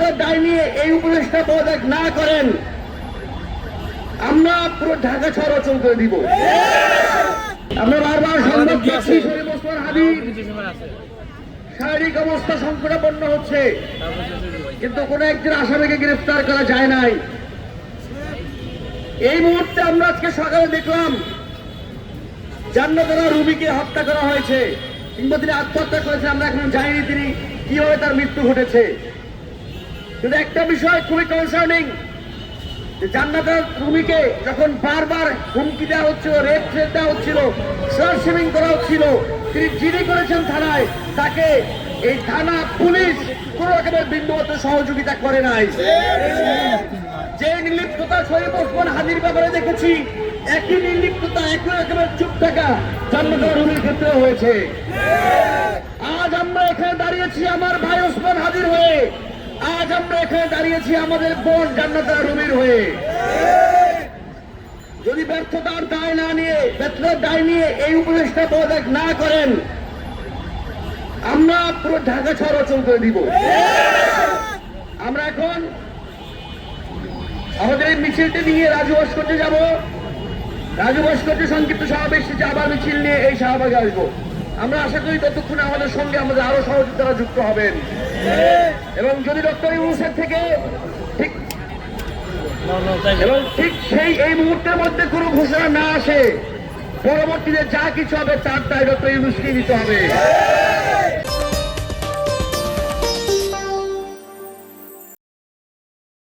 ব্যর্থতার দায় নিয়ে এই উপদেশটা পদত্যাগ না করেন, আমরা পুরো ঢাকা শহর অচল করে দিব। আমরা বারবার সংবাদ পাচ্ছি শরীফ ওসমান হাদির শারীরিক অবস্থা সংকটাপন্ন হচ্ছে, কিন্তু কোন একজন আসামিকে গ্রেফতার করা যায় নাই। এই মুহূর্তে আমরা আজকে সকালে দেখলাম জান্নাতুল রুবিকে হত্যা করা হয়েছে, কিংবা তিনি আত্মহত্যা করেছেন। আমরা এখন জানিনি তিনি কিভাবে তার মৃত্যু ঘটেছে, কিন্তু একটা বিষয় খুবই কনসার্নিং, জান্নাতুল রুবিকে যখন বারবার হুমকি দেওয়া হচ্ছিল, রেপ থ্রেট দেওয়া হচ্ছিল, সার্চিং করা হচ্ছিল, তিনি জিডি করেছেন থানায়, তাকে এই থানা পুলিশ কোন রকমের বিন্দুমাত্র সহযোগিতা করে নাই। যে নির্লিপ্ততা শরীফ ওসমান হাদির ব্যাপারে দেখেছি, একই নির্লিপ্ততা, একই রকমের চুপ থাকা জান্নাতুল রুবির ক্ষেত্রে হয়েছে। আজ আমরা এখানে দাঁড়িয়েছি আমার ভাই ওসমান হাদির হয়ে, আজ আমরা এখানে দাঁড়িয়েছি আমাদের বোন জান্নাতুল রুবির হয়ে। যদি ব্যর্থতার দায় নিয়ে এই উপদেশটা পদত্যাগ না করেন, আমরা পুরো ঢাকা শহর অচল করে দিব। আমরা এখন আমাদের এই মিছিলটি নিয়ে রাজু ভাস্কর্যে যাব। রাজু ভাস্কর্যে সংক্ষিপ্ত সমাবেশ শেষে আবার মিছিল নিয়ে এই শাহবাগে আসবো। আমরা আশা করি ততক্ষণে আমাদের সঙ্গে আমাদের আরো সহযোগিতারা যুক্ত হবেন, এবং যদি ডক্টর ইউনূসের থেকে ঠিক সেই এই মুহূর্তের মধ্যে কোনো ঘোষণা না আসে, পরবর্তীতে যা কিছু হবে তার দায় ডক্টর ইউনূসকে দিতে হবে।